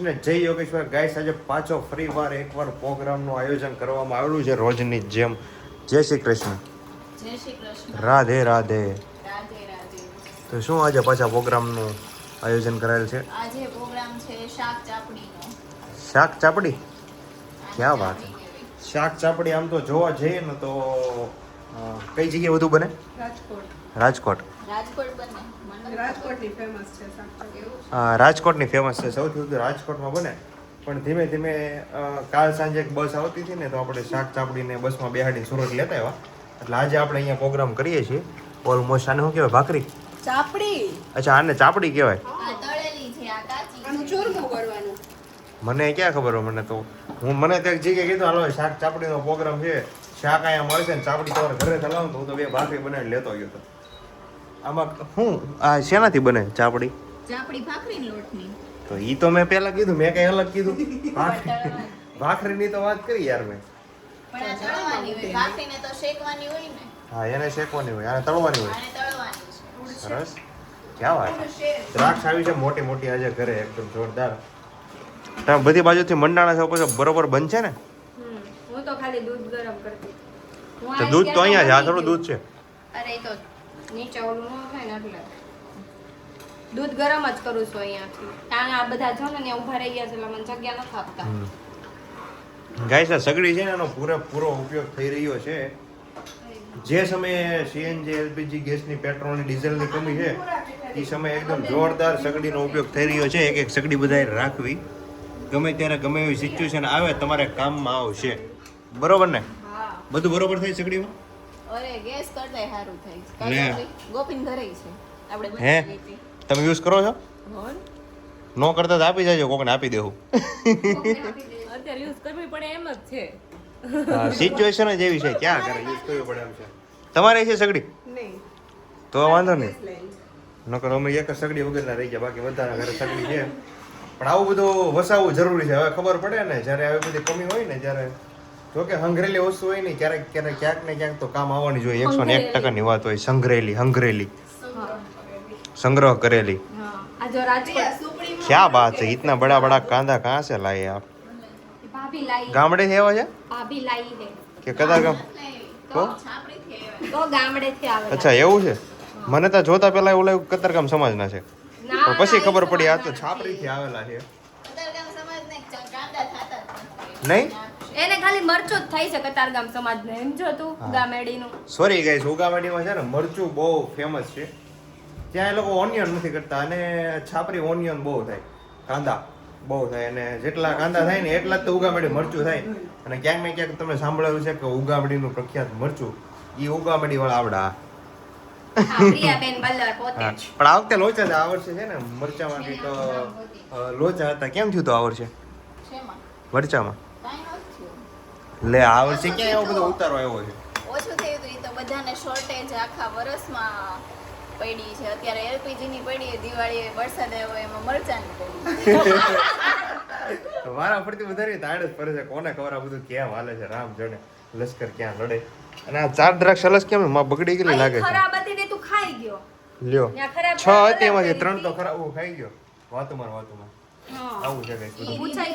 જય યોગેશ્વર ગાઈસ, આજે પાછો ફરી વાર એકવાર પ્રોગ્રામનું આયોજન કરવામાં આવેલું છે રોજની જેમ. જય શ્રી કૃષ્ણ. જય શ્રી કૃષ્ણ. રાધે રાધે. રાધે રાધે. તો શું આજે પાછા પ્રોગ્રામનું આયોજન કરાયેલ છે? આજે પ્રોગ્રામ છે શાક ચાપડીનો. શાક ચાપડી? ક્યાં વાત છે. શાક ચાપડી આમ તો જોવા જઈએ ને તો કઈ જગ્યાએ વધુ બને? રાજકોટ. રાજકોટ બને. રાજકોટની ફેમસ છે શાકભાજી. રાજકોટની ફેમસ છે, સૌથી વધુ રાજકોટમાં બને. પણ ધીમે ધીમે કાલ સાંજે એક બસ આવતી હતી ને તો આપણે શાક ચાપડીને બસમાં બેહાડીને સુરત લેતા આવ્યા. એટલે આજે આપણે અહીંયા પ્રોગ્રામ કરીએ છીએ. ઓલમોસ્ટ આને શું કહેવાય? ભાખરી? ચાપડી. અચ્છા, આને ચાપડી કહેવાય. આ તળેલી છે, આ કાચી આનું ચૂરમું કરવાનું. મને ક્યાં ખબર હોય? મને તો મને ત્યાં જગ્યાએ કીધું હાલો શાક ચાપડીનો પ્રોગ્રામ છે, શાક અહીંયા મળશે ને ચાપડી તમારે ઘરે લાવો તો હું તો બે ભાખરી બનાવી લેતો ગયો હતો. આમાં શું આ શેનાથી બને ચાપડી? ચાપડી ભાખરીની લોટની. તો ઈ તો મેં પહેલા કીધું, મેં કઈ અલગ કીધું. ભાખરીની તો વાત કરી યાર મેં. પણ આ તળવાની હોય, ભાખરીને તો શેકવાની હોય ને. હા, એને શેકવાની હોય, આને તળવાની હોય. આને તળવાની છે. સરસ. ક્યાં વાત. દ્રાક્ષ આવી છે મોટી મોટી આજે ઘરે, એકદમ જોરદાર. તમે બધી બાજુથી મંડાણા છો પછી બરોબર બનશે ને? હું તો ખાલી દૂધ ગરમ કરતી. તો દૂધ તો અહીંયા છે, આ થોડું દૂધ છે. અરે એ તો નીચે ઓલું ન થાય ને એટલે દૂધ ગરમ જ કરું છું અહીંયાથી. કારણ આ બધા જો ને ઊભા રહી ગયા છે એટલે મને જગ્યા નથી આપતા. ગાઈસ, આ સગડી છે ને એનો પૂરેપૂરો ઉપયોગ થઈ રહ્યો છે. જે સમયે સીએનજી એલપીજી ગેસની પેટ્રોલની ડીઝલની કમી છે એ સમયે એકદમ જોરદાર સગડીનો ઉપયોગ થઈ રહ્યો છે. એક એક સગડી બધાએ રાખવી, ગમે ત્યારે ગમે એવી સિચ્યુએશન આવે તમારે કામમાં આવશે. બરોબર ને? હા. બધું બરોબર થાય સગડીમાં? અરે ગેસ કરતા સારું થાય. લે. ગોપીન ઘરે છે. આપણે હે? બનાવી હતી. તમે યુઝ કરો છો? હોન. નો કરતા તો આપી જાજો, કોકને આપી દેવું. અત્યારે યુઝ કરવી પડે એમ જ છે. સિચ્યુએશન જ એવી છે, ક્યાં કરે યુઝ કરવી પડે એમ છે. તમારે છે સગડી? નહીં. તો વાંધો નહીં. નકર અમે એક જ સગડી વગરના રહી ગયા, બાકી બધાના ઘરે સગડી છે. પણ આવું બધું વસાવવું જરૂરી છે. હવે ખબર પડે ને જ્યારે આવી બધી કમી હોય ને ત્યારે, જોકે હંગરેલી વસ્તુ હોય ને ક્યારેક ક્યાંક ને ક્યાંક તો કામ આવવાની જોઈએ. 101% વાત હોય. હંગરેલી संग्रह करेली. આ જો રાજકોટ સુપડીમાં क्या बात है, इतना बड़ा बड़ा कांदा कहाँ से लाए आप? ભાભી લાઈ. गामड़े से आवा ભાભી લાઈ હે કે કદા ગામ? તો છાપડીથી આવ્યા. તો ગામડેથી આવેલા. અચ્છા એવું છે. મને તો જોતા પેલા એવું લાગ્યું કતારગામ સમાજના છે, ના, પણ પછી ના, ખબર એ પડી આ તો સમાજના છાપરીથી આવેલા છે. કતારગામ સમાજને કાંદા થતા જ નથી. નહીં? એને ખાલી મરચો જ થાય છે કતારગામ સમાજને. એમ જો તું હા. ગામેડીનું. સોરી ગાઈસ, ઉગાવાડીમાં છે ને મરચું બહુ ફેમસ છે. ત્યાં એ લોકો ઓનિયન નથી કરતા અને છાપરી ઓનિયન બહુ થાય, કાંદા બહુ થાય, અને જેટલા કાંદા થાય ને એટલા જ તો ઉગામડી મરચું થાય. અને ક્યાંક ને ક્યાંક તમે સાંભળ્યું છે કે ઉગામડીનું પ્રખ્યાત મરચું એ ઉગામડી વાળા આવડા. હા, પ્રિયાબેન બલ્લર પોતે હા, જ. પણ આ વખતે લોચા જ આ વર્ષે છે ને મરચામાં કંઈક લોચા હતા. કેમ થયું તો આ વર્ષે શેમાં? મરચામાં? કાંઈ નહોતું થયું. લે આ વર્ષે ક્યાં એવો બધો ઉતારો આવ્યો છે? ઓછું થયું હતું. એ તો બધાને શોર્ટેજ આખા વર્ષમાં પડી છે. અત્યારે એલપીજી ની પડી, દિવાળી વરસાદ આવ્યો એમાં મરચાની પડી. વારા ફરતી વધારે તાડ જ પડે છે. કોને ખબર આ બધું કેમ હાલે છે? રામ જાણે લશ્કર ક્યાં લડે. અને આ ચાર દ્રાક્ષ અલસ કેમ માં બગડી ગયેલી લાગે અહીં છે. ખરાબ હતી ને તું ખાઈ ગયો. લ્યો, ત્યાં ખરાબ 6 હતી બરાબર એમાંથી કરી 3 તો ખરાબ ખાઈ ગયો. વાતુમાં હા. આવું છે કઈક બધું. પૂછાય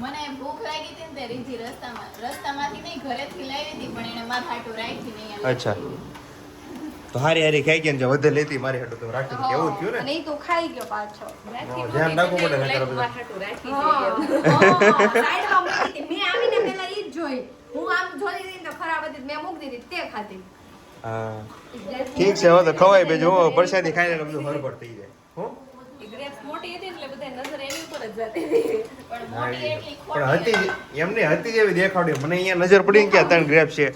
મને ભૂખ લાગી હતી ને તે રીધી રસ્તામાંથી નહીં ઘરેથી લાવી હતી, પણ એને મારા હાટુ રાખી નહીં. અચ્છા, તો હારી હારી ખાઈ ગયા ને જે વધે લેતી મારી હાટુ તો રાખી દીધી. એવું જ થયું ને? અને ઈ તું ખાઈ ગયો પાછો. ધ્યાન રાખવું પડે નકર બધું. હા. સાઈડમાં મૂકી હતી. મેં આવીને પહેલા ઈ જ જોઈ. હું આમ જોઈ રહી તો ખરાબ હતી. મેં મૂકી દીધી તે ખાધી. હા, ઠીક છે. હવે તો ખવાય બે જો પ્રસાદી ખાઈને બધું હરભર થઈ જાય. હો? ગ્રેપ્સ મોટી હતી એટલે બધા નજર એની ઉપર જ જતી હતી. પણ હા, મોટી એટલી પણ ખોટી. હતી એમને હતી જેવી દેખાડી. મને અહીંયા નજર પડી ને કે આ 3 ગ્રેપ છે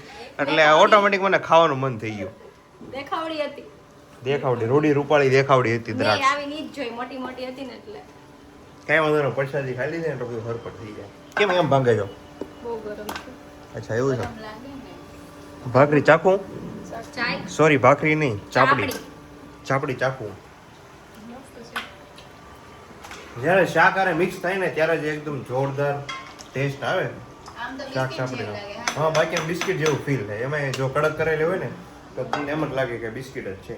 એટલે ઓટોમેટિક મને ખાવાનું મન થઈ ગયું. દેખાવડી હતી. દેખાવડી રૂડી રૂપાળી દેખાવડી હતી મેં દ્રાક્ષ. આવીને ઈ જ જોઈ. મોટી મોટી હતી ને એટલે કઈ વાંધો નહીં, પ્રસાદી ખાઈ લીધી ને તો બધું હરપટ થઈ જાય. કેમ એમ ભાંગે છો? બહુ ગરમ છે. અચ્છા એવું છે. ગરમ લાગે ને. ભાખરી ચાખું? ચાય સોરી, ભાખરી નહીં, ચાપડી. ચાપડી. ચાપડી ચાખું. જ્યારે શાક આરે મિક્સ થાય ને ત્યારે જ એકદમ જોરદાર ટેસ્ટ આવે આમ તો શાક બિસ્કિટ ચાપડીનો. જેવું લાગે. હા, બાકી આમ બિસ્કિટ જેવું ફીલ થાય. એમાં જો કડક કરેલી હોય ને તો તમને એમ જ લાગે કે બિસ્કિટ જ છે.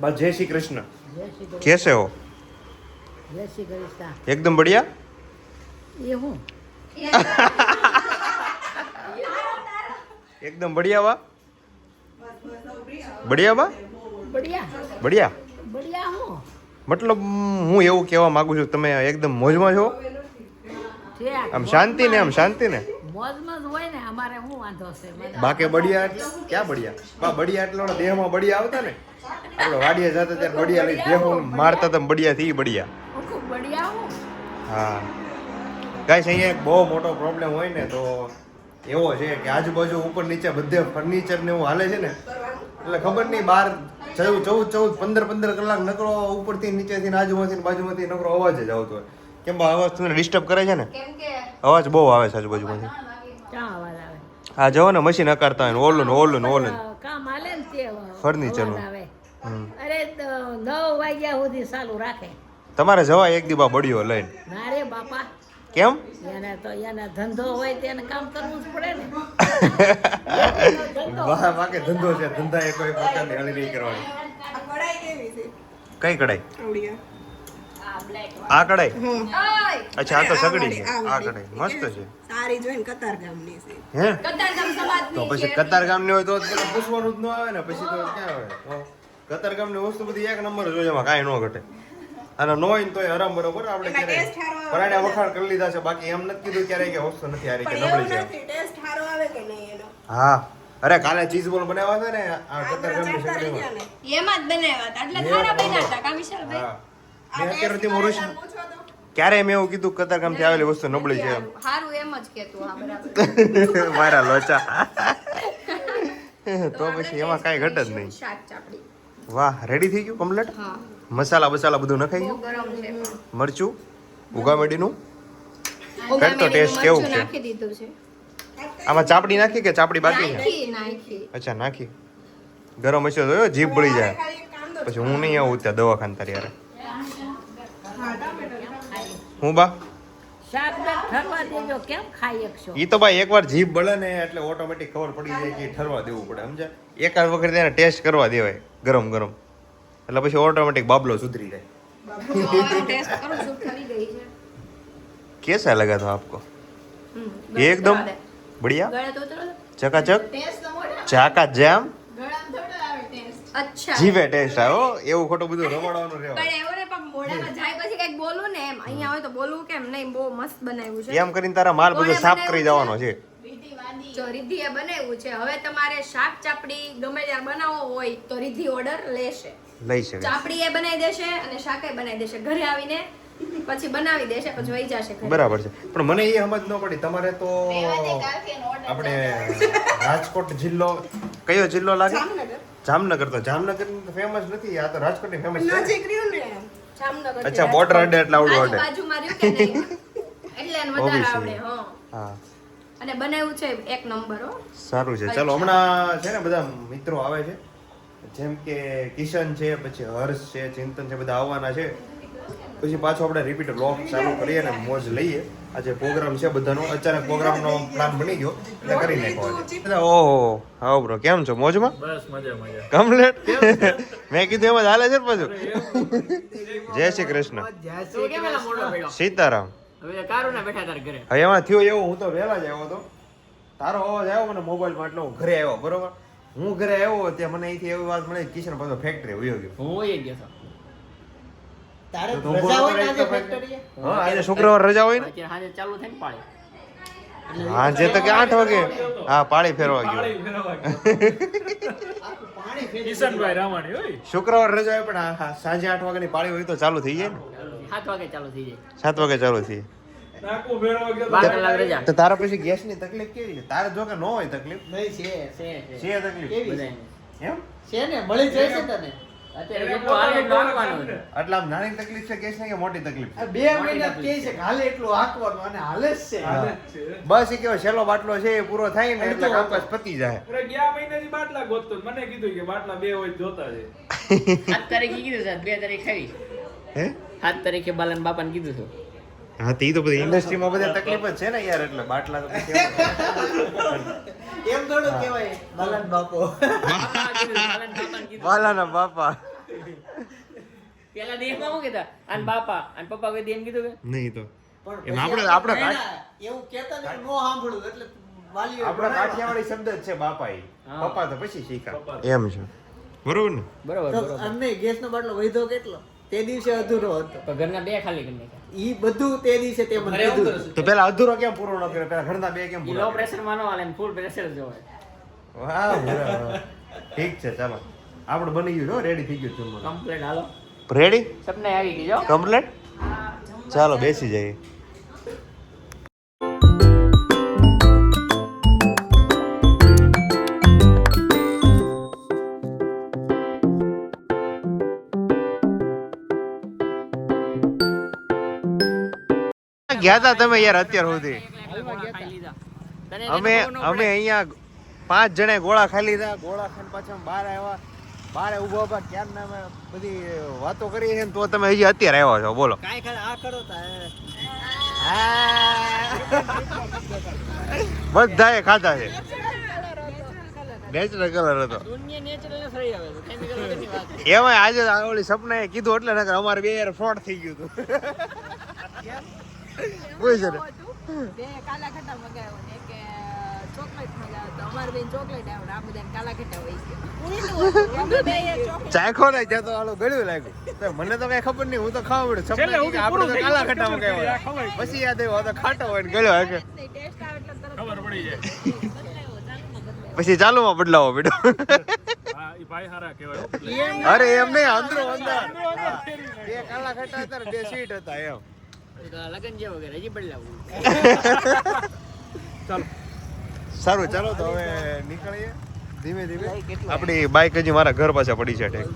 બસ જય શ્રી કૃષ્ણ. કેસે હો? જય શ્રી કૃષ્ણ. એકદમ બઢિયા. એ હું એકદમ બઢિયા વા. બઢિયા વા. બઢિયા બઢિયા બઢિયા હું મતલબ હું એવું કહેવા માંગુ છું તમે એકદમ મોજમાં છો, છે આમ શાંતિ ને આમ શાંતિ ને. મોજમાં જ હોય ને અમારે શું વાંધો છે મને? બાકે બઢિયા એટલે ક્યાં બઢિયા? બા બઢિયા એટલે ઓલા દેહમાં બઢિયા આવતા ને, આપણે વાડીએ જતા ત્યારે બઢિયા લઈ દેહમાં મારતા હતા બઢિયા થી બઢિયા. હું ખૂબ બઢિયા હું. હા ગાઈસ, અહીંયા એક બહુ મોટો પ્રોબ્લેમ હોય ને તો એવો છે કે આજુબાજુ ઉપર નીચે બધે ફર્નિચર ને એવું હાલે છે ને, એટલે ખબર નહીં બાર 14-15 કલાક નકરો ઉપરથી નીચેથી આજુબાજુથી બાજુમાંથી નકરો અવાજ જ આવતો હોય. કેમ બા અવાજ તમને ડિસ્ટર્બ કરે છે ને? કેમ કે અવાજ બહુ આવે છે આજુબાજુમાંથી. ક્યાં અવાજ આવે? આ જવો ને મશીન અકારતા હોય ને ઓલું ને ઓલું ને ઓલું ને. કામ હાલે ને તે ફર્નિચરનું. અવાજ આવે. હમ. અરે 9 વાગ્યા સુધી ચાલુ રાખે. તમારે જવાય એક દી બા બળ્યો લઈને. ના રે બાપા, કેમ? એને તો એને ધંધો હોય તેને કામ કરવું જ પડે ને. વાહ વાકે ધંધો છે, ધંધા એ કોઈ પ્રકારની હળી નહીં કરવાની. કઈ કઢાઈ? આ કઢાઈ? અચ્છા, આ તો સગડી છે. આ કઢાઈ મસ્ત છે. સારી જોઈને કતાર ગામની છે. હે? કતારગામ સમાજની તો પછી છે. કતારગામની હોય તો જ પેલા પૂછવાનું જ ન આવે ને, પછી તો ક્યાં આવે? કતારગામની વસ્તુ બધી એક નંબર જ હોય, એમાં કાંઈ ન ઘટે. અને નો હોય ને તોય આરામ બરોબર આપણે એમાં ક્યારે taste સારો આવે. પરાણે વખાણ કરી લીધા છે, બાકી એમ નથી કીધું ક્યારેય કે વસ્તુ નથી હારી કે પણ નબળી એવું છે. નથી, ટેસ્ટ સારો આવે કે નહીં એનો. હા, અરે કાલે ચીઝ બોલ બનાવ્યા હતા ને આ આ કતારગામની બધા ચાટતા રહી સગડીમાં. ગયા ને. એમાં જ બનાવ્યા હતા એટલે ખારા બન્યા હતા કા વિશાલભાઈ? હા, આ મેં અત્યાર taste સુધી મોરુશ વાળાને પૂછો તો. ક્યારે મેં એવું કીધું કતારગામથી આવેલી વસ્તુ નબળી છે એમ? હારું એમ જ કેતું હા બરાબર. મારા લોચા. તો પછી એમાં કાંઈ ઘટે જ નહીં. શાક ચાપડી વાહ, રેડી થઈ ગયું કમ્પ્લીટ. હા મસાલા બસાલા બધું નખાઈ બહુ ગયું. ગરમ છે પણ. મરચું ઉગામેડીનું ઉગામેડીનું તો taste કેવું મરચું છે? નાખી દીધું છે. આમાં ચાપડી નાખી કે ચાપડી બાકી છે? નાખી અચ્છા, નાખી. ગરમ હશે તો જીભ બળી જાય. ખાલી એક કાંદો પછી હું નહીં આવું ત્યાં દવાખાને તારી યારે. હા, ટામેટો. હું બા શાક ને ઠરવા દેજો, કેમ ખાઈ શકશો? ઈ તો ભાઈ એકવાર જીભ બળે ને એટલે ઓટોમેટિક ખબર પડી જાય કે ઈ ઠરવા દેવું પડે, સમજ્યા? એકાદ વખત એને ટેસ્ટ કરવા દેવાય ગરમ ગરમ, એટલે પછી ઓટોમેટિક બાબલો સુધરી જાય. ટેસ્ટ કરું છું થઈ ગઈ છે. कैसा लगा था आपको? હમ, एकदम ગળે बढ़िया, ગળે તો ઉતરો દે. चकाचक, ટેસ્ટ તો મોઢામાં ચાકા જામ, ગળામાં થોડો આવે ટેસ્ટ. અચ્છા જીવે ટેસ્ટ આવ્યો. એવું ખોટું બધું રમાડવાનું પણ રહેવાય. એવું ને પણ મોઢામાં જાય પછી કઈક બોલું ને એમ અહીંયા હોય તો બોલવું કેમ નહીં બહુ મસ્ત બનાવ્યું છે એમ કરીને તારા માલ બધો કોણે સાફ કરી બનાવ્યું જવાનો છે. બીટી વાદી. જો રિદ્ધિએ બનાવ્યું છે હવે તમારે શાક ચાપડી ગમે ત્યારે બનાવવો હોય તો રિદ્ધિ ઓર્ડર લેશે લઈ શકે. ચાપડી એ બનાવી દેશે અને શાકે બનાવી દેશે ઘરે આવીને પછી બનાવી દેશે પછી વહી જશે ઘરે. બરાબર છે, પણ મને એ સમજ ન પડી. તમારે તો રહેવાથી કાલથી એનો order આપણે રાજકોટ જિલ્લો કયો જિલ્લો લાગે? જામનગર. જામનગર. તો જામનગર ફેમસ નથી, આ તો રાજકોટની ફેમસ છે. નજીક રહ્યું ને જામનગર. અચ્છા, બોર્ડર અડે એટલે આવડું અડે. આજુબાજુમાં રહ્યું કે નહીં એટલે એને વધારે Obviously. આવડે હા હા, અને બનાવ્યું છે એક નંબર હો સારું છે. ચાલો, હમણાં છે ને બધા મિત્રો આવે છે, જેમ કે કિશન છે, પછી હર્ષ છે, ચિંતન છે, બધા આવવાના છે. પછી પાછો આપણે રિપીટ વ્લોગ ચાલુ કરીએ ને મોજ લઈએ. આજે પ્રોગ્રામ છે બધાનો, અચાનક પ્રોગ્રામનો પ્લાન બની ગયો એટલે કરી નાખો આજે. ઓહો, હા બ્રો, કેમ છો? મોજમાં? બસ મજા મજા. કમ્પ્લીટ. મેં કીધું એમ જ હાલે છે ને પાછું. જય શ્રી કૃષ્ણ. તું કેમ એલા મોડો પડ્યો? સીતારામ. હવે કારું ના બેઠા તાર ઘરે. હવે એમાં થયું એવું, હું તો વહેલા જ આવ્યો હતો. તારો અવાજ આવ્યો મને મોબાઈલમાં, એટલે હું ઘરે આવ્યો. બરોબર, હું ઘરે આવ્યો ત્યાં મને અહીંથી એવી વાત મળી, કિશન પાછો ફેક્ટરી વયો ગયો. હું વહી ગયો છું. તો તું ઊભો નતો રહી તો factory? હા, આજે શુક્રવાર રજા હોય ને. અત્યારે સાંજે ચાલુ થાય ને પાળી. હા, જે તો કે 8 વાગે. હા, પાળી ફેરવા ગયો. કિશનભાઈ રામાણી હોય. શુક્રવાર રજા હોય, પણ હા, સાંજે 8 વાગ્યાની પાળી હોય તો ચાલુ થઈ જાય ને. 7 વાગે ચાલુ થઈ જાય. 7 વાગે ચાલુ થઈ 12 કલાક રજા. તો તારા પછી ગેસની તકલીફ કેવી છે? તારે જો કે ન હોય તકલીફ, છે. છે તકલીફ બધાયને. એમ? અત્યારે જેટલું હાલે એટલું હાંકવાનું છે. એટલે આમ નાની તકલીફ છે ગેસની કે મોટી તકલીફ છે? 2 મહિના કહે છે કે હાલે એટલું હાંકવાનું અને હાલે જ છે. બસ એ કેવો છેલ્લો બાટલો છે એ પૂરો થાય ને એટલે કામકાજ પતી જાય. અરે ગયા મહિનાથી બાટલા ગોતતો હતો. મને કીધું કે બાટલા 2 હોય તો જોતા છે. 7 તારીખે કીધું છે 2 તારીખ આવી. હે? 7 તારીખે બાલાન બાપાને કીધું હતું. હા, તો ઈ તો બધી ઇન્ડસ્ટ્રીમાં બધા તકલીફ જ છે ને યાર, એટલે બાટલા તો પછી એમ થોડું કહેવાય બાલન બાપો. બાપાને કીધું, બાલાન બાપાને કીધું. વાલાના બાપા. પેલા દેશમાં શું કહેતા અને બાપા અને પપ્પા કોઈ એમ કીધું કે નહીં તો પણ એમ પછી આપણે એવું કહેતા ને નો સાંભળ્યું એટલે વાલીઓ આપણા કાઠિયાવાડી શબ્દ જ છે બાપા ઈ. હા. પપ્પા તો પછી શીખા પપ્પા. એમ છે બરોબર ને બરોબર તો બરોબર અને ગેસનો બાટલો વધ્યો કેટલો તે દિવસે અધૂરો હતો તો ઘરના બે ખાલી કરી નાખ્યા ઈ બધું તે દિવસે તે મને કીધું તો પેલા અધૂરો કેમ પૂરો ન કર્યો પેલા ઘરના બે કેમ ઈ પૂરો લો પ્રેશર માં ન હાલે ફૂલ પ્રેશર જ હોય વાહ બરાબર. ઠીક છે ચાલો આપણે બની ગયું છો રેડી થઈ ગયું જમવાનું કમ્પ્લીટ હાલો રેડી સપને આવી ગઈ જો કમ્પ્લીટ ચાલો બેસી જઈએ ગયા તા તમે યાર અત્યાર સુધી ખાઈ લીધા તને અમે અમે અહીંયા 5 જણે ગોળા ખાઈ લીધા ગોળા ખાઈને પાછા અમે બહાર આવ્યા બહાર ઊભા ઊભા ક્યારના અમે બધી વાતો કરી છે ને તો તમે હજી અત્યારે આવ્યા છો બોલો કાંઈ ખાલી આ કરો તા બધાએ ખાધા છે નેચરલ કલર હતો દુનિયા નેચરલ જ રહી આવે છે કેમિકલ વગરની વાત એમાં આજે આ ઓલી સપનાએ કીધું એટલે નકર અમારે બે યાર ફ્રોડ થઈ ગયું હતું કોઈ છે ને બે કાલા ખટ્ટા મગાવ્યો ને કે ચોકલેટ મગાવ્યો તો અમારે બેન ચોકલેટ આવ્યો આ બધા કાલા ખટ્ટા હોય છે અમે બે ચોકલેટ ચાખો ને ત્યાં તો આલો ગળ્યું લાગ્યું તો મને તો કઈ ખબર નહીં હું તો ખાવા પડ્યું છેલ્લે સપના સુધી આપણે પૂરું તો થઈ કાલા ગયું. ખટ્ટા ખવાય. મગાવ્યા પછી યાદ આવ્યું આ તો ખાટો હોય ને ગળ્યો હોય કે ટેસ્ટ આવે એટલે તરત ખબર પડી જાય પછી ચાલુમાં બદલાવો બેટો હા ઈ ભાઈ હારા કહેવાય અરે એમ નહીં અંદરો અંદર હા. બે કાલા ખટ્ટા હતા ને બે સ્વીટ હતા એમ લગન જેવો કે હજી બદલાવું ચાલો સારું ચાલો તો હવે નીકળીએ ધીમે ધીમે આપણી બાઈક હજી મારા ઘર પાસે પડી છે ઠેક